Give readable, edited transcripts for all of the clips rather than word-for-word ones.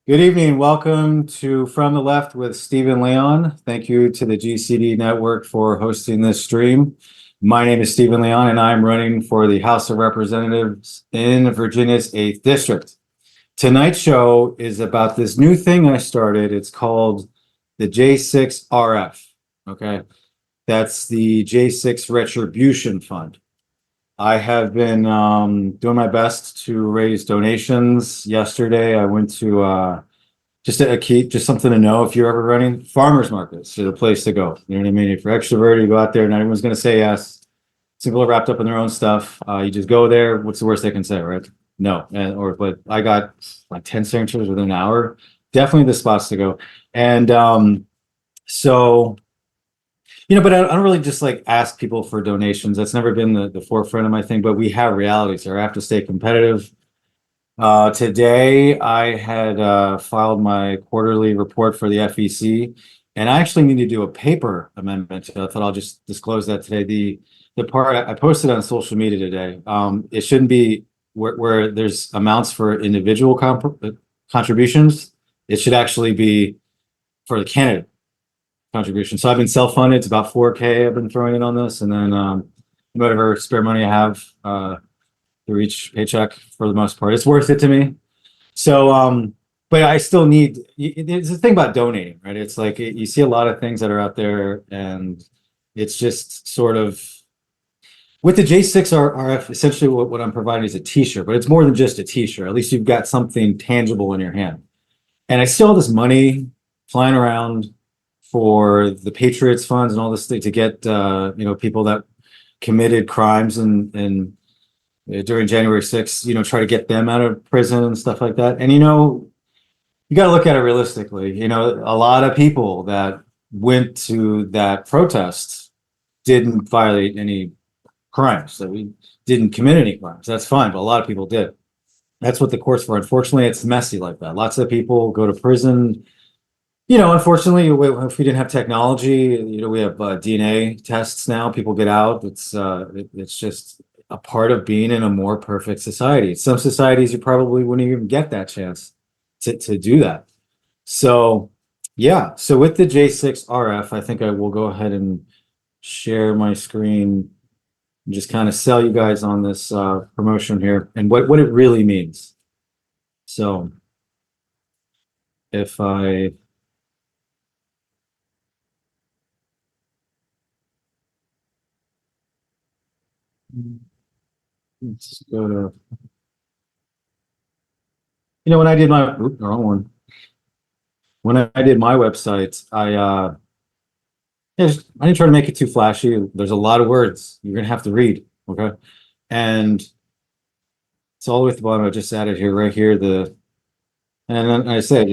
Good evening. Welcome to From the Left with Stephen Leon. Thank you to the GCD Network for hosting this stream. My name is Stephen Leon, and I'm running for the House of Representatives in Virginia's 8th District. Tonight's show is about this new thing I started. It's called the J6RF. Okay, that's the J6 Retribution Fund. I have been doing my best to raise donations. Yesterday, I went to just something to know if you're ever running. Farmers markets are the place to go. You know what I mean? If you're extroverted, you go out there, not everyone's going to say yes. People are wrapped up in their own stuff. You just go there. What's the worst they can say, right? No. But I got like 10 signatures within an hour. Definitely the spots to go. And but I don't really just like ask people for donations. That's never been the forefront of my thing, but we have realities here. I have to stay competitive. Today I had filed my quarterly report for the FEC, and I actually need to do a paper amendment. So I thought I'll just disclose that today. The part I posted on social media today, it shouldn't be where there's amounts for individual contributions. It should actually be for the candidate contribution. So I've been self-funded. It's about 4K I've been throwing in on this, and then whatever spare money I have through each paycheck, for the most part, it's worth it to me. So but I still need, it's the thing about donating, right? It's like you see a lot of things that are out there, and it's just sort of with the J6RF, essentially what I'm providing is a t-shirt, but it's more than just a t-shirt. At least you've got something tangible in your hand. And I still have this money flying around for the Patriots funds and all this thing to get people that committed crimes and during January 6th, try to get them out of prison and stuff like that. And you got to look at it realistically. A lot of people that went to that protest didn't violate any crimes, that we didn't commit any crimes. That's fine, but a lot of people did. That's what the court's for. Unfortunately, it's messy like that. Lots of people go to prison. Unfortunately, if we didn't have technology, we have DNA tests now. People get out. It's just a part of being in a more perfect society. Some societies, you probably wouldn't even get that chance to do that. So, yeah. So with the J6RF, I think I will go ahead and share my screen and just kind of sell you guys on this promotion here and what it really means. So if I... Let's go to, when I did my, wrong one. When I did my website, I didn't try to make it too flashy. There's a lot of words you're gonna have to read, okay? And it's all the way at the bottom. I just added here, right here, and then I said,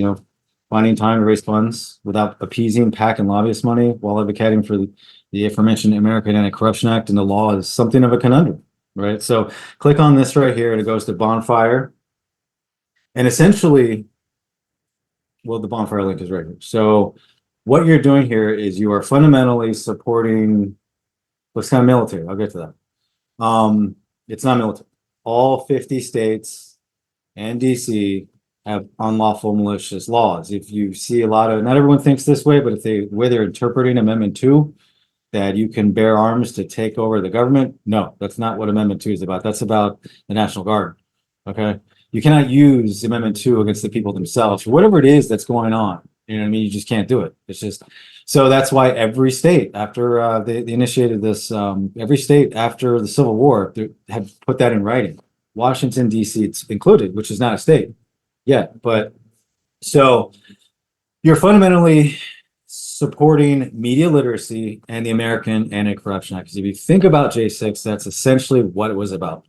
finding time to raise funds without appeasing PAC and lobbyist money while advocating for the aforementioned American Anti-Corruption Act and the law is something of a conundrum. Right. So click on this right here and it goes to bonfire. And essentially, well, the bonfire link is right here. So what you're doing here is you are fundamentally supporting what's kind of military. I'll get to that. It's not military. All 50 states and DC have unlawful malicious laws. If you see a lot of, not everyone thinks this way, but the way they're interpreting Amendment 2, that you can bear arms to take over the government. No, that's not what Amendment 2 is about. That's about the National Guard. Okay. You cannot use Amendment 2 against the people themselves. Whatever it is that's going on, you know what I mean? You just can't do it. It's just, so that's why every state after they initiated this, every state after the Civil War had put that in writing. Washington, DC, it's included, which is not a state yet. But so you're fundamentally supporting media literacy and the American Anti-Corruption Act. Because if you think about J6, that's essentially what it was about.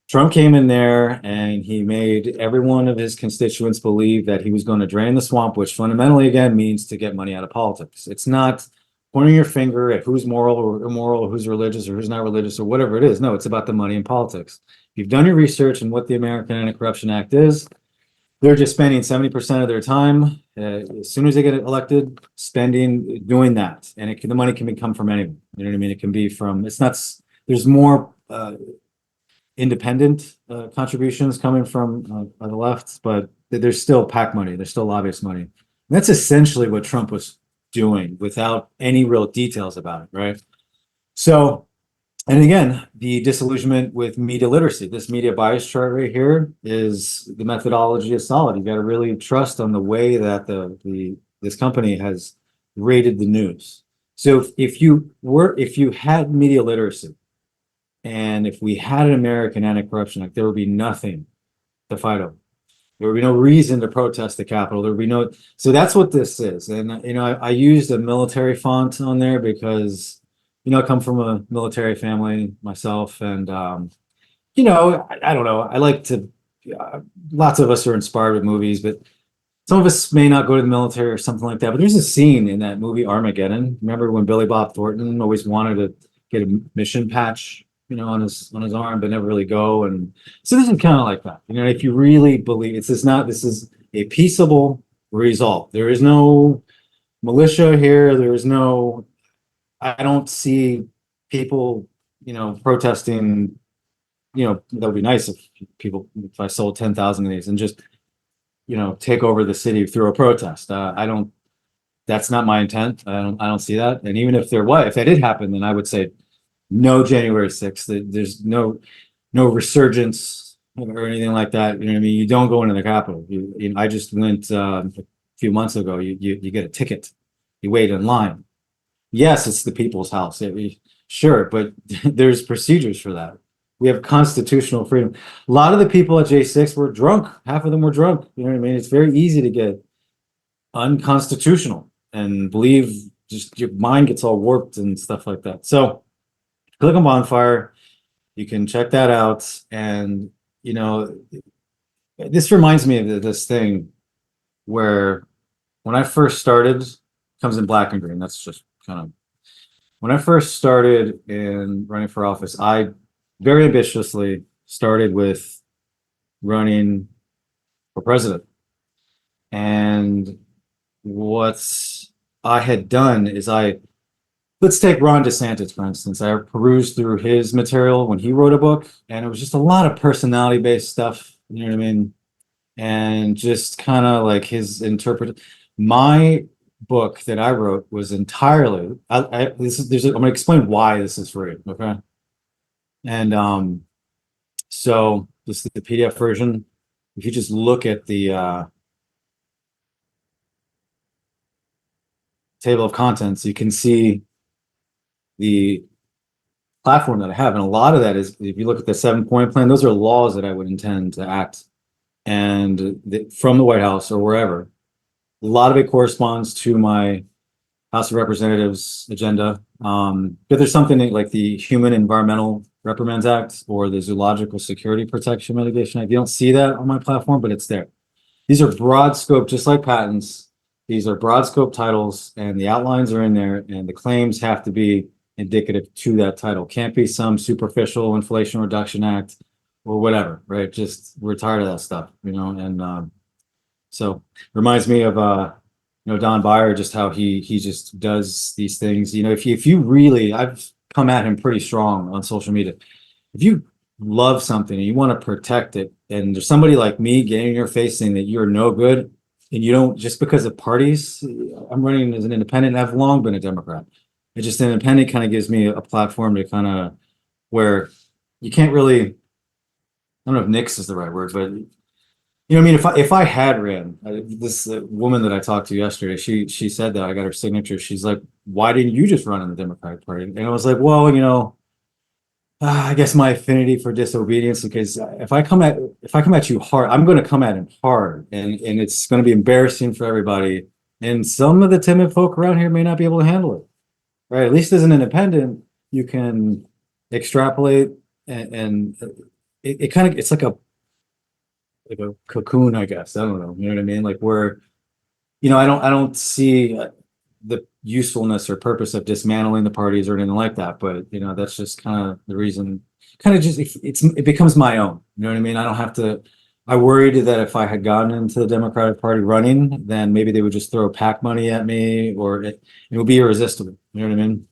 Trump came in there and he made every one of his constituents believe that he was going to drain the swamp, which fundamentally, again, means to get money out of politics. It's not pointing your finger at who's moral or immoral, or who's religious or who's not religious or whatever it is. No, it's about the money in politics. If you've done your research and what the American Anti-Corruption Act is, they're just spending 70% of their time, as soon as they get elected, doing that. And the money can come from anyone. You know what I mean? It can be from, there's more independent contributions coming from the left, but there's still PAC money, there's still lobbyist money. And that's essentially what Trump was doing without any real details about it, right? So, and again, the disillusionment with media literacy. This media bias chart right here is the methodology is solid. You got to really trust on the way that this company has rated the news. So if you had media literacy, and if we had an American Anti-Corruption Act, there would be nothing to fight over. There would be no reason to protest the Capitol. There would be no. So that's what this is. And I used a military font on there because I come from a military family myself, and I don't know. I like to. Lots of us are inspired with movies, but some of us may not go to the military or something like that. But there's a scene in that movie Armageddon. Remember when Billy Bob Thornton always wanted to get a mission patch, on his arm, but never really go. And so this is kind of like that. If you really believe this is a peaceable result. There is no militia here. There is no. I don't see people, protesting. That would be nice if I sold 10,000 of these and just, take over the city through a protest. I don't. That's not my intent. I don't see that. And even if if that did happen, then I would say no January 6th. There's no resurgence or anything like that. You know what I mean? You don't go into the Capitol. I just went a few months ago. You get a ticket. You wait in line. Yes, it's the people's house. Sure, but there's procedures for that. We have constitutional freedom. A lot of the people at J6 were drunk. Half of them were drunk. You know what I mean? It's very easy to get unconstitutional and believe, just your mind gets all warped and stuff like that. So click on Bonfire. You can check that out. And, this reminds me of this thing where when I first started, comes in black and green. That's just kind of, when I first started in running for office, I very ambitiously started with running for president. And what I had done is let's take Ron DeSantis, for instance. I perused through his material when he wrote a book, and it was just a lot of personality-based stuff, you know what I mean? And just kind of like his my book that I wrote was entirely, I'm going to explain why this is free, okay? And so this is the PDF version. If you just look at the table of contents, you can see the platform that I have. And a lot of that is, if you look at the 7-point plan, those are laws that I would intend to act from the White House or wherever. A lot of it corresponds to my House of Representatives agenda. But there's something like the Human Environmental Reprimands Act or the Zoological Security Protection Mitigation Act. You don't see that on my platform, but it's there. These are broad scope, just like patents. These are broad scope titles, and the outlines are in there, and the claims have to be indicative to that title. Can't be some superficial Inflation Reduction Act or whatever, right? Just we're tired of that stuff, and so reminds me of Don Beyer, just how he just does these things. If you really, I've come at him pretty strong on social media. If you love something and you want to protect it, and there's somebody like me getting in your face saying that you're no good, and you don't, just because of parties. I'm running as an independent, and I've long been a Democrat. It just, an independent kind of gives me a platform to kind of, where you can't really, I don't know if nix is the right word, but if I had ran, this woman that I talked to yesterday, she said that, I got her signature. She's like, why didn't you just run in the Democratic Party? And I was like, well, I guess my affinity for disobedience, because if I come at you hard, I'm going to come at him hard, and it's going to be embarrassing for everybody. And some of the timid folk around here may not be able to handle it, right? At least as an independent, you can extrapolate, and it kind of, it's like a cocoon, I guess. I don't know. You know what I mean? Like, where, I don't see the usefulness or purpose of dismantling the parties or anything like that. But, that's just kind of the reason, kind of just, it becomes my own, you know what I mean? I don't have to, I worried that if I had gotten into the Democratic Party running, then maybe they would just throw PAC money at me, or it would be irresistible. You know what I mean?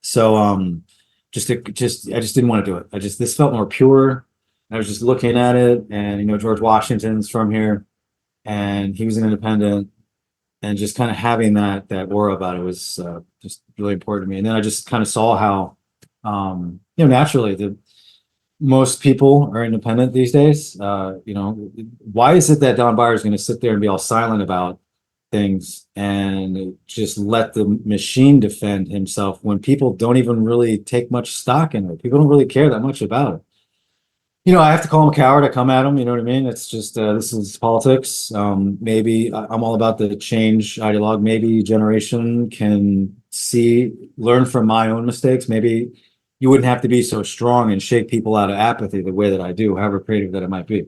So, I just didn't want to do it. This felt more pure. I was just looking at it, and George Washington's from here. and he was an independent, and just kind of having that aura about it was just really important to me. And then I just kind of saw how, naturally the most people are independent these days. Why is it that Don Byers is going to sit there and be all silent about things and just let the machine defend himself when people don't even really take much stock in it? People don't really care that much about it. I have to call him a coward. I come at him, you know what I mean? It's just, this is politics. Maybe I'm all about the change ideologue. Maybe generation can learn from my own mistakes. Maybe you wouldn't have to be so strong and shake people out of apathy the way that I do, however creative that it might be.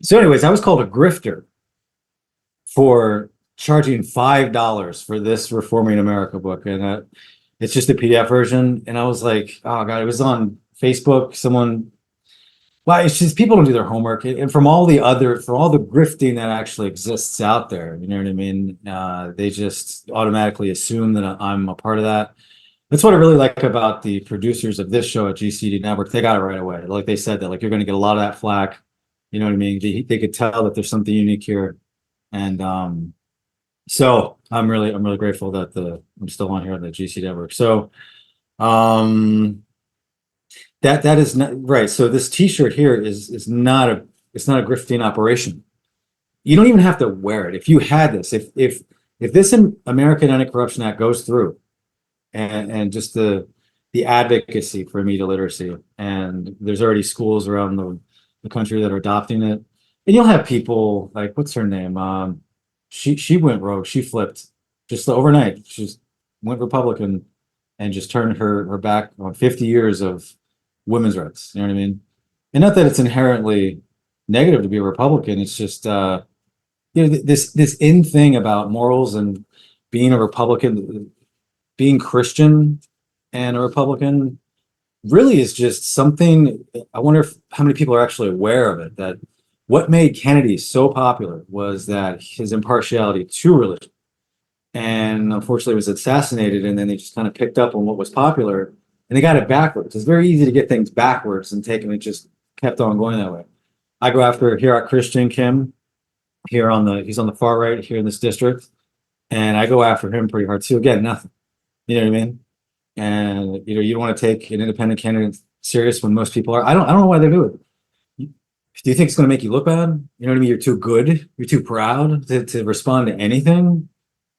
So anyways, I was called a grifter for charging $5 for this Reforming America book. And it's just a PDF version. And I was like, oh God, it was on Facebook. Well, it's just people don't do their homework, and for all the grifting that actually exists out there, you know what I mean? They just automatically assume that I'm a part of that. That's what I really like about the producers of this show at GCD Network. They got it right away. Like they said that, like, you're going to get a lot of that flack. You know what I mean? They could tell that there's something unique here, and so I'm really grateful that I'm still on here on the GCD Network. So. That is not right. So this T-shirt here is not a grifting operation. You don't even have to wear it. If you had this, if this American Anti-Corruption Act goes through, and just the advocacy for media literacy, and there's already schools around the country that are adopting it, and you'll have people like, what's her name? She went rogue. She flipped just overnight. She just went Republican and just turned her back on 50 years of women's rights. You know what I mean? And not that it's inherently negative to be a Republican. It's just this in thing about morals and being a Republican, being Christian and a Republican really is just something. I wonder how many people are actually aware of it. That what made Kennedy so popular was that his impartiality to religion. And unfortunately was assassinated, and then they just kind of picked up on what was popular. And they got it backwards. It's very easy to get things backwards and take them. It just kept on going that way. I go after Hirat Christian Kim he's on the far right here in this district. And I go after him pretty hard too. Again, nothing. You know what I mean? And you don't want to take an independent candidate serious when most people are. I don't know why they do it. Do you think it's going to make you look bad? You know what I mean? You're too good. You're too proud to respond to anything.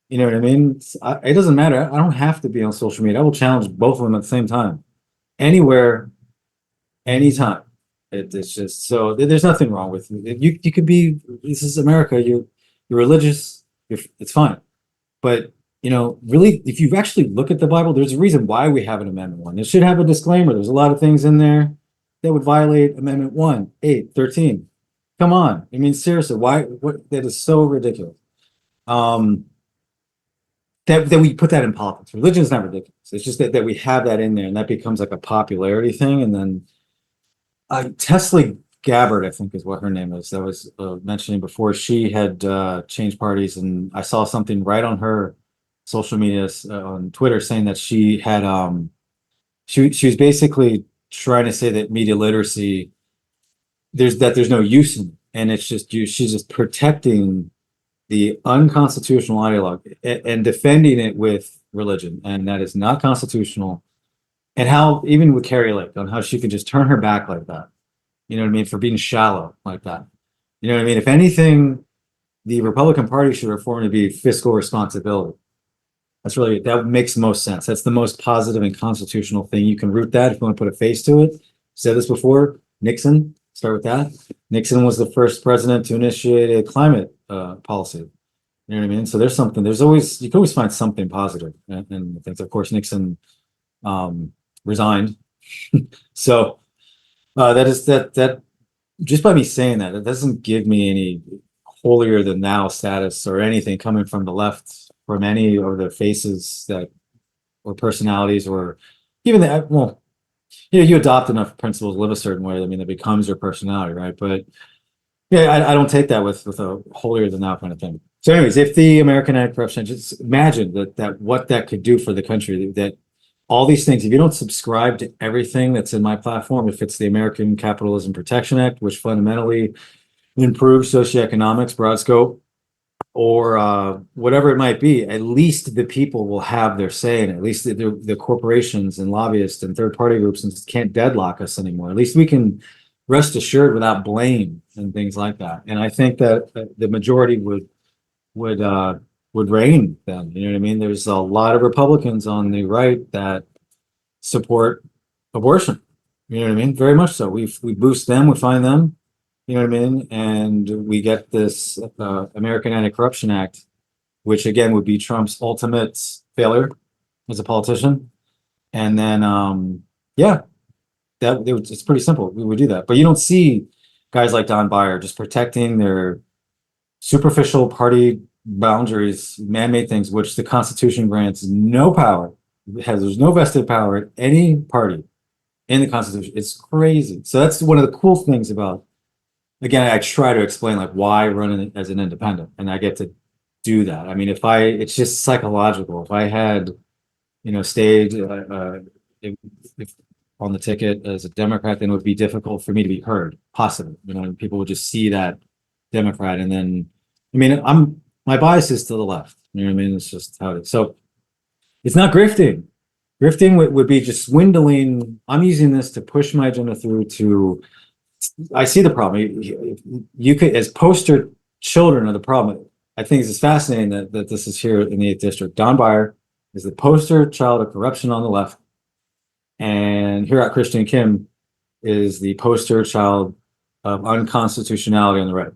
You know what I mean? It doesn't matter. I don't have to be on social media. I will challenge both of them at the same time, anywhere, anytime. It's just so there's nothing wrong with it. You could be. This is America. You're religious. It's fine. But really, if you actually look at the Bible, there's a reason why we have an Amendment 1. It should have a disclaimer. There's a lot of things in there that would violate Amendment 1, 8, 13. Come on. I mean, seriously, why? That is so ridiculous. That we put that in politics. Religion is not ridiculous. It's just that we have that in there, and that becomes like a popularity thing. And then Tesla Gabbard, I think is what her name is, that was mentioning before. She had changed parties, and I saw something right on her social media on Twitter saying that she had she was basically trying to say that media literacy there's no use in it, and it's just she's just protecting the unconstitutional ideologue and defending it with religion, and that is not constitutional. And how, even with Carrie Lake, on how she can just turn her back like that, you know what I mean, for being shallow like that. You know what I mean? If anything, the Republican Party should reform to be fiscal responsibility. That makes the most sense. That's the most positive and constitutional thing. You can root that if you want to put a face to it. Said this before, Nixon, start with that. Nixon was the first president to initiate a climate policy. You know what I mean? So you can always find something positive. And I think, of course, Nixon resigned. So that just by me saying that, it doesn't give me any holier than thou status or anything coming from the left, from any of the faces that, or personalities, or even you adopt enough principles, live a certain way. I mean, it becomes your personality, right? But yeah, I don't take that with a holier than thou kind of thing. So anyways, if the American Anti-Corruption, just imagine that what that could do for the country, that all these things, if you don't subscribe to everything that's in my platform, if it's the American Capitalism Protection Act, which fundamentally improve socioeconomics, broad scope, or whatever it might be, at least the people will have their say in it. At least the corporations and lobbyists and third-party groups can't deadlock us anymore. At least we can rest assured without blame and things like that. And I think that the majority would reign then. You know what I mean? There's a lot of Republicans on the right that support abortion. You know what I mean? Very much so. We boost them, we find them. You know what I mean? And we get this American Anti-Corruption Act, which again would be Trump's ultimate failure as a politician. And then, yeah, it's pretty simple. We would do that. But you don't see guys like Don Beyer just protecting their superficial party boundaries, man-made things, which the Constitution grants no power. There's no vested power at any party in the Constitution. It's crazy. So that's one of the cool things about. Again, I try to explain like why run as an independent, and I get to do that. I mean, it's just psychological. If I had, stayed if on the ticket as a Democrat, then it would be difficult for me to be heard. Possibly, people would just see that Democrat, and then, I mean, my bias is to the left. You know what I mean? It's just how it is. So it's not grifting. Grifting would be just swindling. I'm using this to push my agenda through to. I see the problem. You could, as poster children of the problem. I think it's fascinating that this is here in the 8th district. Don Beyer is the poster child of corruption on the left, and here at Christian Kim is the poster child of unconstitutionality on the right.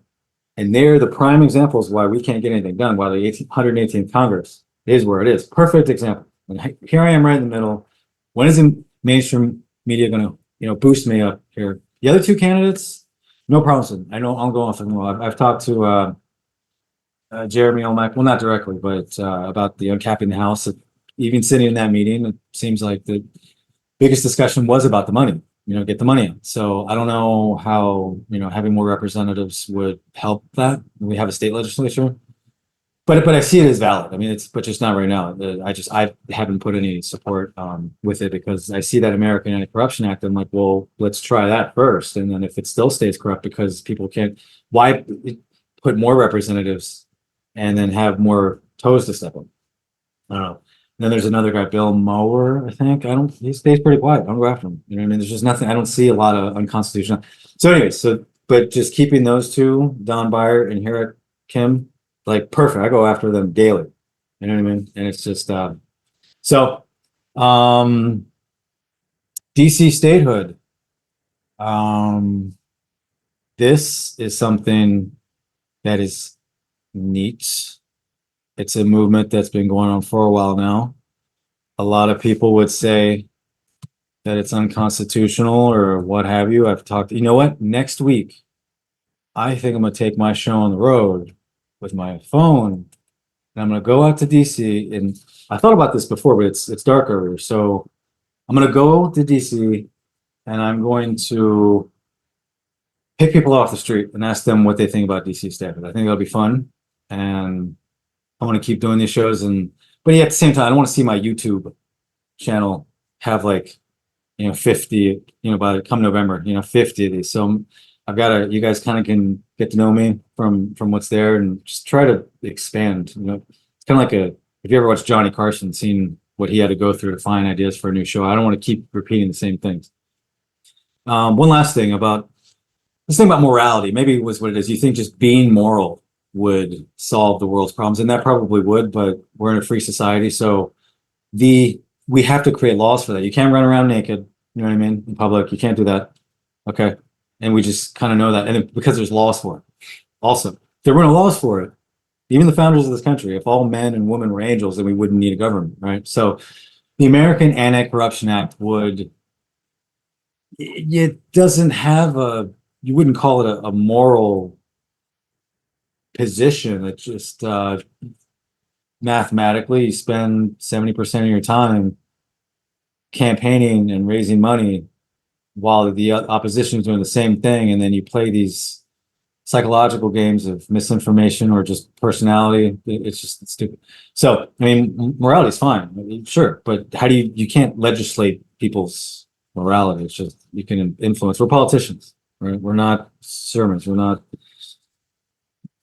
And they're the prime examples why we can't get anything done. Why the 118th Congress is where it is. Perfect example. And here I am right in the middle. When is the mainstream media going to, boost me up here? The other two candidates, no problems. I know I'm going off the wall. I've talked to Jeremy Olmec, well, not directly, but about the uncapping the House. Even sitting in that meeting, it seems like the biggest discussion was about the money. Get the money in. So I don't know how having more representatives would help that. We have a state legislature, but I see it as valid. I mean, but just not right now. I haven't put any support with it because I see that American Anti-Corruption Act. I'm like, well, let's try that first, and then if it still stays corrupt because people can't, why put more representatives and then have more toes to step on? I don't know. And then there's another guy, Bill Mower, I think. He stays pretty quiet. I don't go after him. You know what I mean? There's just nothing. I don't see a lot of unconstitutional. So anyway, but just keeping those two, Don Beyer and Herrick Kim, like perfect. I go after them daily. You know what I mean? And it's just so DC statehood. This is something that is neat. It's a movement that's been going on for a while now. A lot of people would say that it's unconstitutional or what have you. I've talked, you know what? Next week, I think I'm going to take my show on the road with my phone, and I'm going to go out to DC. And I thought about this before, but it's dark over here. So I'm going to go to DC, and I'm going to pick people off the street and ask them what they think about DC statehood. I think that'll be fun. And I want to keep doing these shows, but at the same time, I don't want to see my YouTube channel have 50, by come November, 50 of these. So you guys kind of can get to know me from what's there and just try to expand. It's kind of like if you ever watched Johnny Carson, seen what he had to go through to find ideas for a new show. I don't want to keep repeating the same things. One last thing about morality, maybe it was what it is. You think just being moral would solve the world's problems, and that probably would, but we're in a free society, so we have to create laws for that. You can't run around naked, you know what I mean, in public. You can't do that. Okay. And we just kind of know that, and because there's laws for it. Also, if there were no laws for it, even the founders of this country, if all men and women were angels, then we wouldn't need a government, right? So the American Anti-Corruption Act it doesn't have you wouldn't call it a moral position. It's just mathematically, you spend 70% of your time campaigning and raising money while the opposition is doing the same thing, and then you play these psychological games of misinformation or just personality. It's stupid. So I mean, morality is fine, sure, but how do you can't legislate people's morality. It's just you can influence. We're politicians, right? We're not sermons. We're not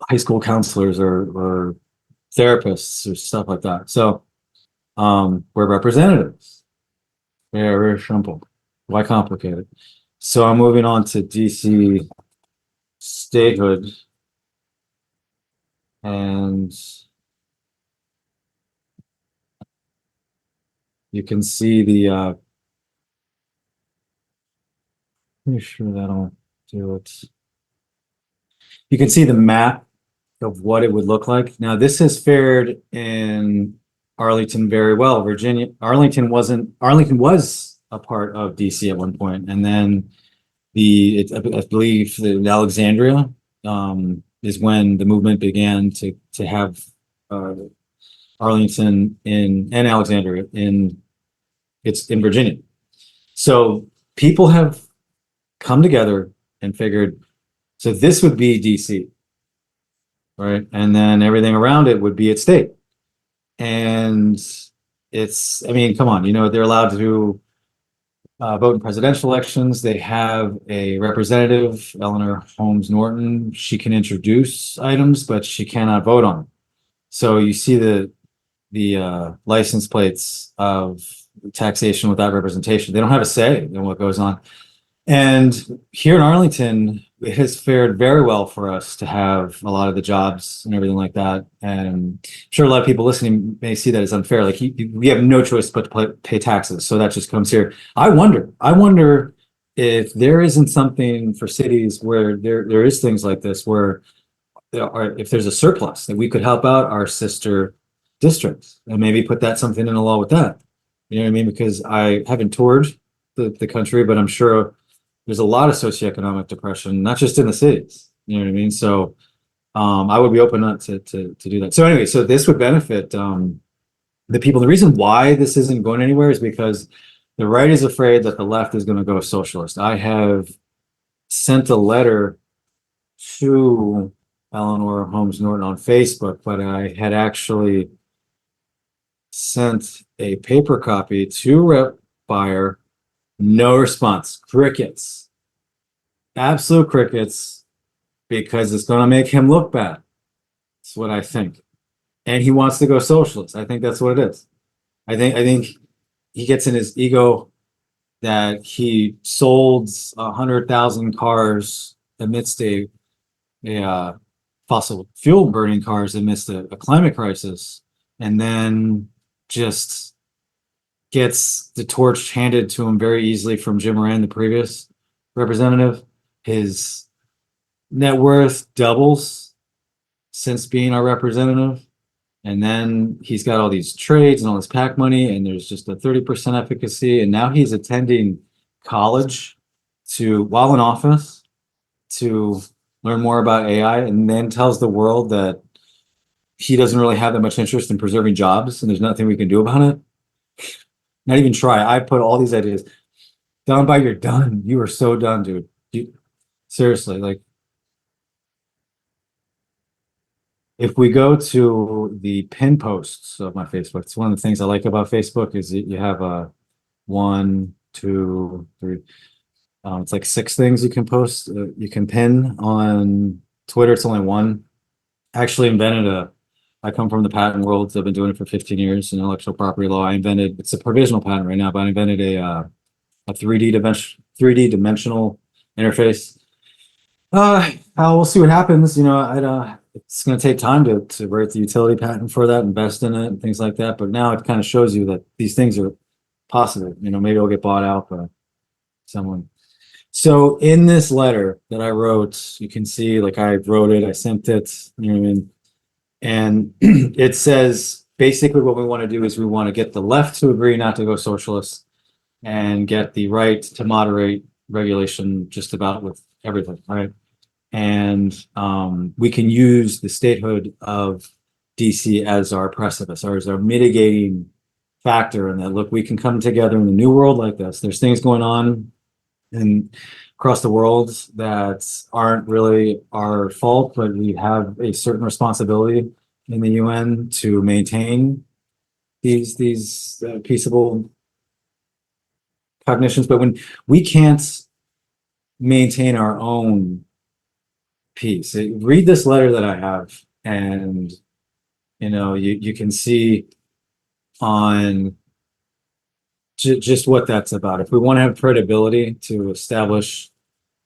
high school counselors or therapists or stuff like that. So we're representatives. Very, very simple. Why complicate it? So I'm moving on to DC statehood, and you can see the pretty sure that'll do it. You can see the map of what it would look like. Now, this has fared in Arlington very well. Virginia, Arlington was a part of DC at one point, and then I believe the Alexandria is when the movement began to have Arlington and Alexandria in Virginia. So people have come together and figured, so this would be DC, right? And then everything around it would be its state. And I mean, come on, they're allowed to vote in presidential elections. They have a representative, Eleanor Holmes Norton. She can introduce items, but she cannot vote on them. So you see the license plates of taxation without representation. They don't have a say in what goes on. And here in Arlington, it has fared very well for us to have a lot of the jobs and everything like that. And I'm sure a lot of people listening may see that as unfair. Like we have no choice but to pay taxes. So that just comes here. I wonder if there isn't something for cities where there is things like this, where if there's a surplus that we could help out our sister districts and maybe put something in the law with that. You know what I mean? Because I haven't toured the country, but I'm sure there's a lot of socioeconomic depression, not just in the cities. You know what I mean? So I would be open to do that. So anyway, so this would benefit the people. The reason why this isn't going anywhere is because the right is afraid that the left is going to go socialist. I have sent a letter to Eleanor Holmes Norton on Facebook, but I had actually sent a paper copy to Rep Buyer. No response. Crickets. Absolute crickets, because it's going to make him look bad. That's what I think. And he wants to go socialist. I think that's what it is. I think he gets in his ego that he sold 100,000 cars amidst a fossil fuel burning cars amidst a climate crisis, and then just gets the torch handed to him very easily from Jim Moran, the previous representative. His net worth doubles since being our representative. And then he's got all these trades and all this PAC money, and there's just a 30% efficacy. And now he's attending college while in office to learn more about AI, and then tells the world that he doesn't really have that much interest in preserving jobs and there's nothing we can do about it. Not even try. I put all these ideas down by you're done. You are so done, dude. Seriously, like if we go to the pin posts of my Facebook, it's one of the things I like about Facebook is you have a 1, 2, 3. It's like 6 things you can post. You can pin. On Twitter, it's only 1. I actually I come from the patent world. So I've been doing it for 15 years in intellectual property law. It's a provisional patent right now, but I invented a 3D dimensional interface. We'll see what happens. It's going to take time to write the utility patent for that, invest in it, and things like that. But now it kind of shows you that these things are possible. Maybe it'll get bought out by someone. So in this letter that I wrote, you can see, like, I wrote it, I sent it, you know what I mean? And it says basically what we want to do is we want to get the left to agree not to go socialist and get the right to moderate regulation just about with everything, right? And we can use the statehood of DC as our precipice, or as our mitigating factor, and that, look, we can come together in a new world like this. There's things going on across the world that aren't really our fault, but we have a certain responsibility in the UN to maintain these peaceable cognitions. But when we can't maintain our own piece. Read this letter that I have, and you can see on just what that's about. If we want to have credibility to establish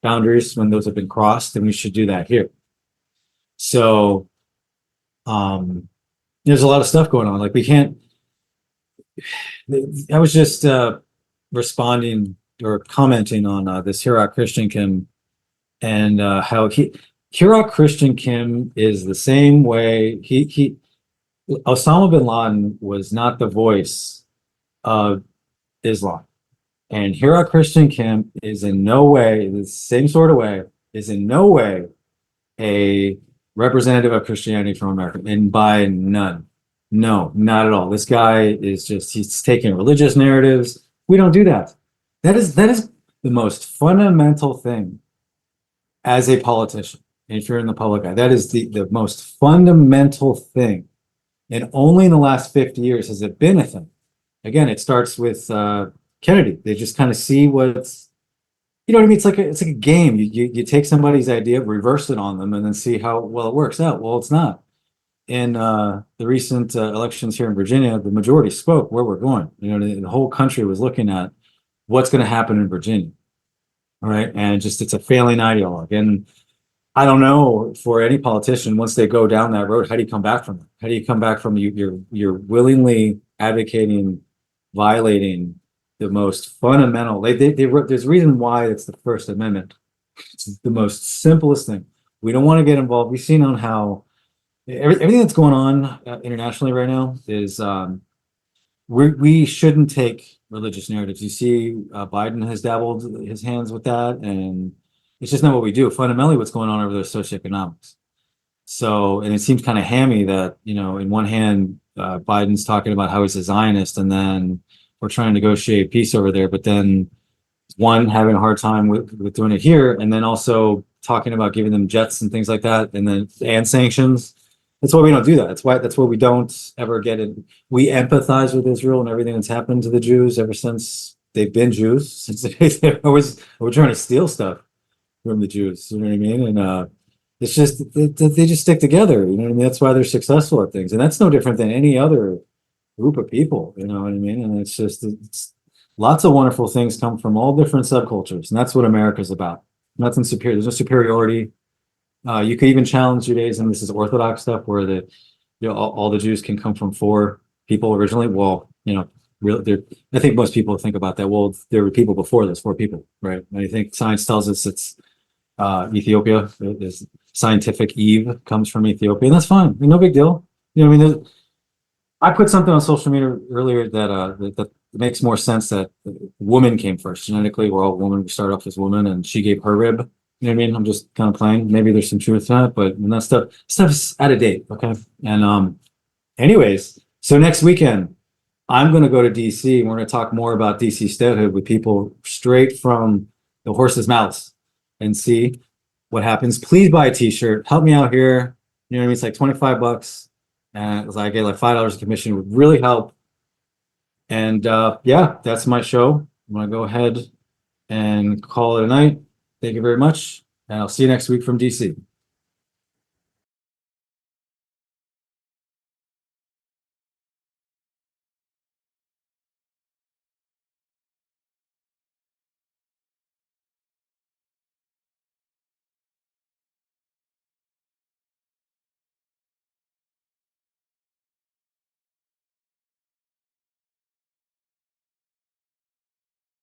boundaries when those have been crossed, then we should do that here. So there's a lot of stuff going on. Like we can't. I was just responding or commenting on this Hirak Christian Kim and how Hirak Christian Kim is the same way he Osama bin Laden was not the voice of Islam. And Hirak Christian Kim is in no way, the same sort of way, is in no way a representative of Christianity from America, and by none. No, not at all. This guy is he's taking religious narratives. We don't do that. That is the most fundamental thing as a politician. If you're in the public eye, that is the most fundamental thing. And only in the last 50 years has it been a thing. Again, it starts with Kennedy. They just kind of see what's, you know what I mean? It's like a game. You take somebody's idea, reverse it on them, and then see how well it works out. Well, it's not. In the recent elections here in Virginia, the majority spoke where we're going. The whole country was looking at what's going to happen in Virginia. All right. And just it's a failing ideologue. And I don't know, for any politician, once they go down that road, how do you come back from it? How do you come back from you're willingly advocating, violating the most fundamental, there's a reason why it's the First Amendment. It's the most simplest thing. We don't want to get involved. We've seen on how everything that's going on internationally right now is we shouldn't take religious narratives. You see, Biden has dabbled his hands with that, and it's just not what we do. Fundamentally, what's going on over there is socioeconomics. So, and it seems kind of hammy that, in one hand, Biden's talking about how he's a Zionist, and then we're trying to negotiate peace over there, but then one having a hard time with doing it here, and then also talking about giving them jets and things like that, and sanctions. That's why we don't do that. That's why we don't ever get in. We empathize with Israel and everything that's happened to the Jews ever since they've been Jews. Since we're trying to steal stuff from the Jews. You know what I mean? And it's just they just stick together. You know what I mean? That's why they're successful at things, and that's no different than any other group of people. You know what I mean? And it's lots of wonderful things come from all different subcultures, and that's what America's about. Nothing superior. There's no superiority. You could even challenge Judaism. This is Orthodox stuff where all the Jews can come from 4 people originally. Well, really, I think most people think about that. Well, there were people before this, 4 people, right? And I think science tells us it's Ethiopia. Is scientific Eve comes from Ethiopia, and that's fine. No big deal. I mean, I put something on social media earlier that makes more sense, that woman came first. Genetically, we're all women. We start off as women, and she gave her rib. You know what I mean? I'm just kind of playing. Maybe there's some truth to that, but that stuff's out of date. Okay. And anyways, so next weekend, I'm going to go to DC, and we're going to talk more about DC Statehood with people straight from the horse's mouths and see what happens. Please buy a t-shirt. Help me out here. You know what I mean? It's like $25. And I get like $5 a commission. It would really help. And yeah, that's my show. I'm going to go ahead and call it a night. Thank you very much. And I'll see you next week from DC.